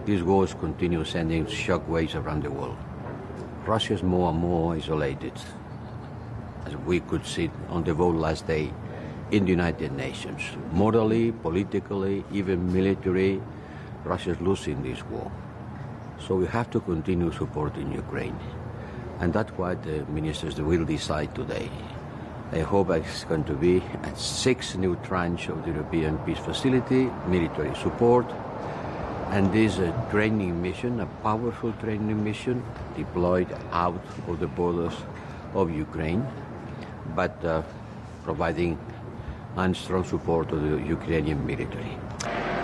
These wars continue sending shockwaves around the world. Russia is more and more isolated, as we could see on the vote last day in the United Nations. Morally, politically, even militarily, Russia is losing this war. So we have to continue supporting Ukraine. And that's what the ministers will decide today. I hope it's going to be a 6 new tranche of the European Peace Facility, military support, and this training mission, a powerful training mission deployed out of the borders of Ukraine, but providing strong support to the Ukrainian military.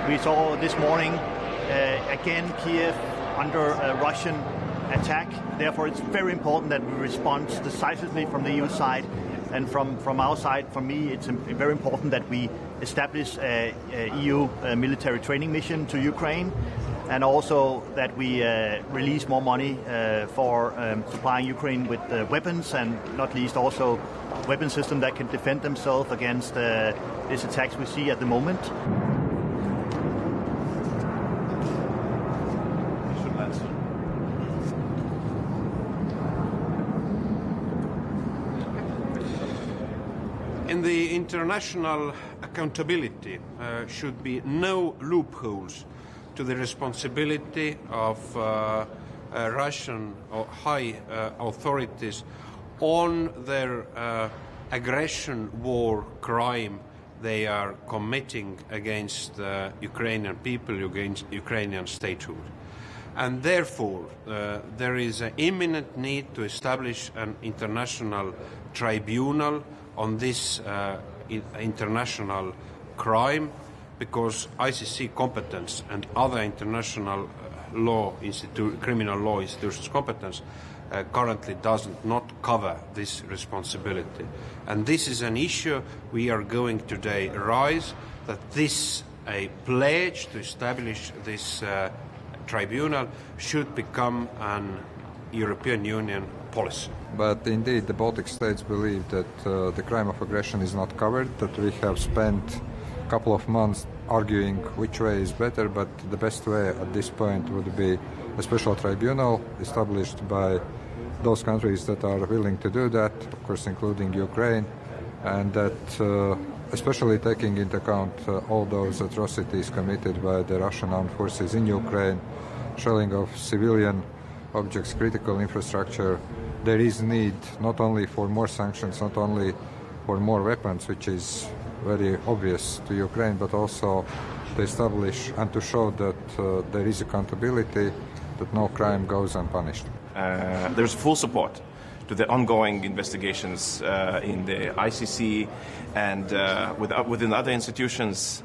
We saw this morning, again, Kiev under a Russian attack. Therefore, it's very important that we respond decisively from the EU side. And from our side, for me, it's very important that we establish a EU military training mission to Ukraine, and also that we release more money for supplying Ukraine with weapons, and not least also weapon systems that can defend themselves against these attacks we see at the moment. In the international accountability should be no loopholes to the responsibility of Russian or high authorities on their aggression war crime they are committing against the Ukrainian people, against Ukrainian statehood. And therefore, there is an imminent need to establish an international tribunal on this international crime, because ICC competence and other international criminal law institutions' competence currently does not cover this responsibility. And this is an issue we are going today raise, that this, a pledge to establish this tribunal, should become an European Union policy. But indeed, the Baltic states believe that the crime of aggression is not covered, that we have spent a couple of months arguing which way is better, but the best way at this point would be a special tribunal established by those countries that are willing to do that, of course including Ukraine, and that especially taking into account all those atrocities committed by the Russian armed forces in Ukraine, shelling of civilian objects, critical infrastructure, there is need not only for more sanctions, not only for more weapons, which is very obvious to Ukraine, but also to establish and to show that there is accountability, that no crime goes unpunished. There's full support to the ongoing investigations in the ICC and within other institutions.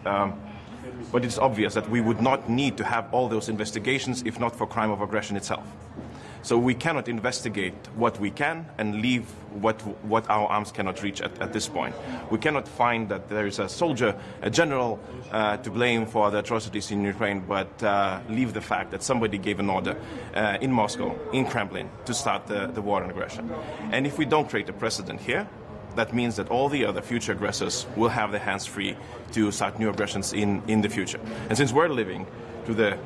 But it's obvious that we would not need to have all those investigations if not for crime of aggression itself. So we cannot investigate what we can and leave what our arms cannot reach at this point. We cannot find that there is a soldier, a general, to blame for the atrocities in Ukraine, but leave the fact that somebody gave an order in Moscow, in Kremlin, to start the war on aggression. And if we don't create a precedent here, that means that all the other future aggressors will have their hands free to start new aggressions in the future. And since we're living to the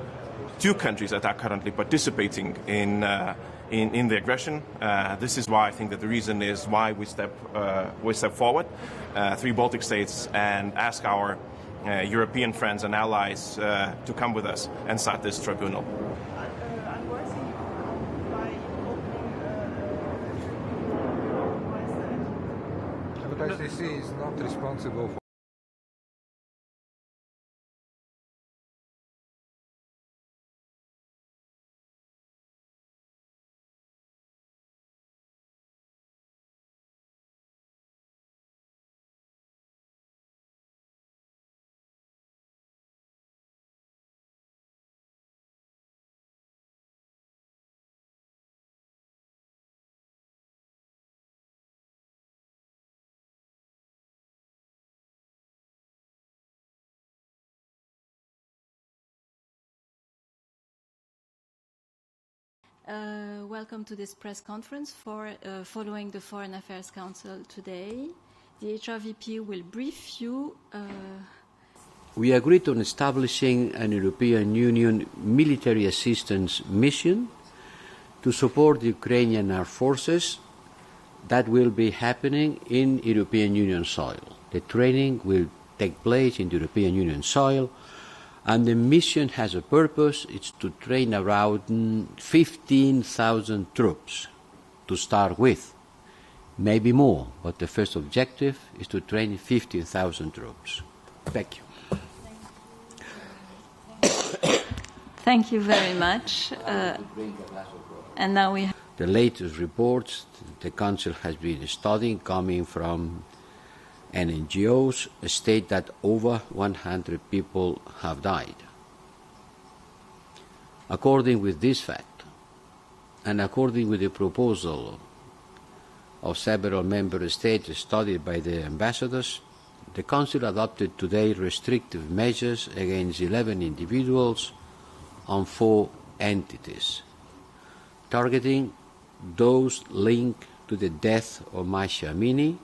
two countries that are currently participating in the aggression, this is why I think that the reason is why we step forward, 3 Baltic states, and ask our European friends and allies to come with us and start this tribunal. But ICC is not responsible for welcome to this press conference following the Foreign Affairs Council today. The HRVP will brief you we agreed on establishing an European Union military assistance mission to support the Ukrainian armed forces. That will be happening in European Union soil. The training will take place in the European Union soil, and the mission has a purpose. It's to train around 15,000 troops to start with. Maybe more, but the first objective is to train 15,000 troops. Thank you. Thank you very much. And now we have the latest reports the Council has been studying, coming from NGOs, state that over 100 people have died. According with this fact, and according with the proposal of several member states studied by the ambassadors, the Council adopted today restrictive measures against 11 individuals on 4 entities, targeting those linked to the death of Masha Amini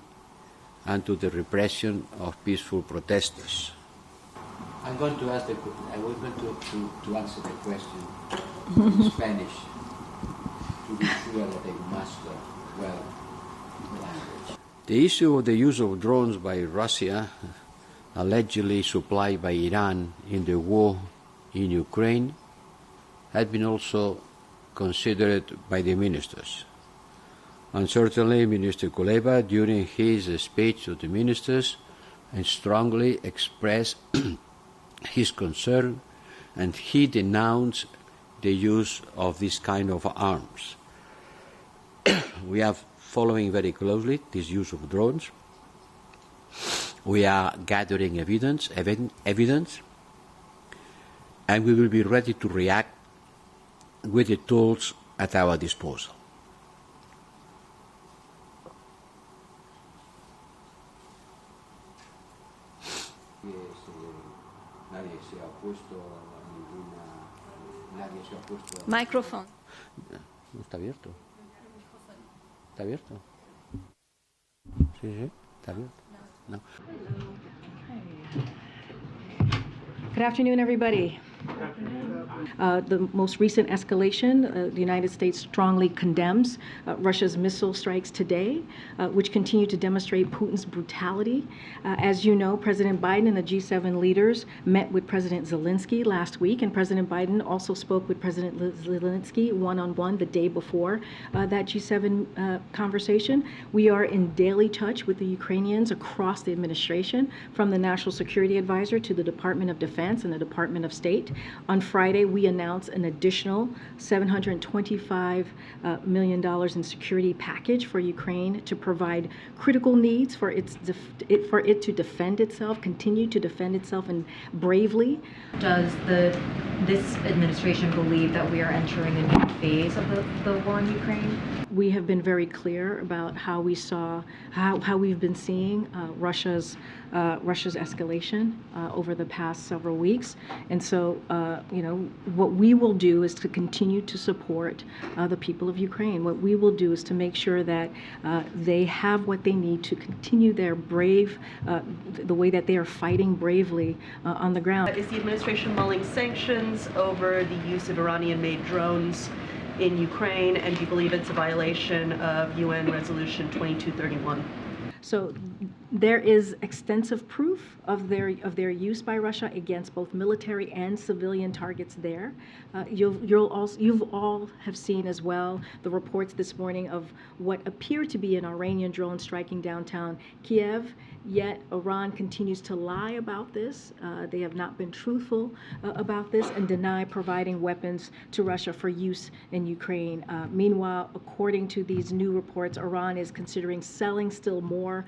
and to the repression of peaceful protesters. I'm going to ask I was going to answer the question in Spanish to be sure that I master well the language. The issue of the use of drones by Russia, allegedly supplied by Iran in the war in Ukraine, had been also considered by the ministers. And certainly Minister Kuleba, during his speech to the ministers, strongly expressed his concern, and he denounced the use of this kind of arms. We are following very closely this use of drones. We are gathering evidence, and we will be ready to react with the tools at our disposal. microphone. No está abierto. ¿Está abierto? Sí, sí, está abierto. No. Good afternoon, everybody. The most recent escalation, the United States strongly condemns Russia's missile strikes today, which continue to demonstrate Putin's brutality. As you know, President Biden and the G7 leaders met with President Zelensky last week, and President Biden also spoke with President Zelensky one-on-one the day before that G7 conversation. We are in daily touch with the Ukrainians across the administration, from the National Security Advisor to the Department of Defense and the Department of State. On Friday, we announced an additional $725 million in security package for Ukraine to provide critical needs for it to defend itself, continue to defend itself, and bravely. Does this administration believe that we are entering a new phase of the war in Ukraine? We have been very clear about how we've been seeing Russia's escalation over the past several weeks, and so what we will do is to continue to support the people of Ukraine. What we will do is to make sure that they have what they need to continue their the way that they are fighting bravely on the ground. Is the administration mulling sanctions over the use of Iranian-made drones in Ukraine, and do you believe it's a violation of UN Resolution 2231? So there is extensive proof of their use by Russia against both military and civilian targets there. You've all have seen as well the reports this morning of what appear to be an Iranian drone striking downtown Kiev. Yet Iran continues to lie about this. They have not been truthful about this and deny providing weapons to Russia for use in Ukraine. Meanwhile, according to these new reports, Iran is considering selling still more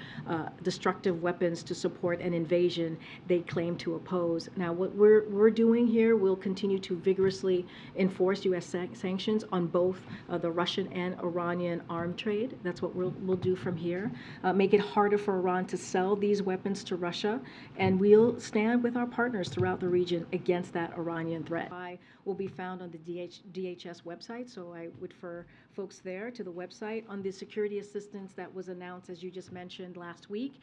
destructive weapons to support an invasion they claim to oppose. Now, what we're doing here, we'll continue to vigorously enforce U.S. sanctions on both the Russian and Iranian arms trade. That's what we'll do from here. Make it harder for Iran to sell these weapons to Russia, and we'll stand with our partners throughout the region against that Iranian threat. Will be found on the DHS website, so I would refer folks there to the website. On the security assistance that was announced, as you just mentioned, last week,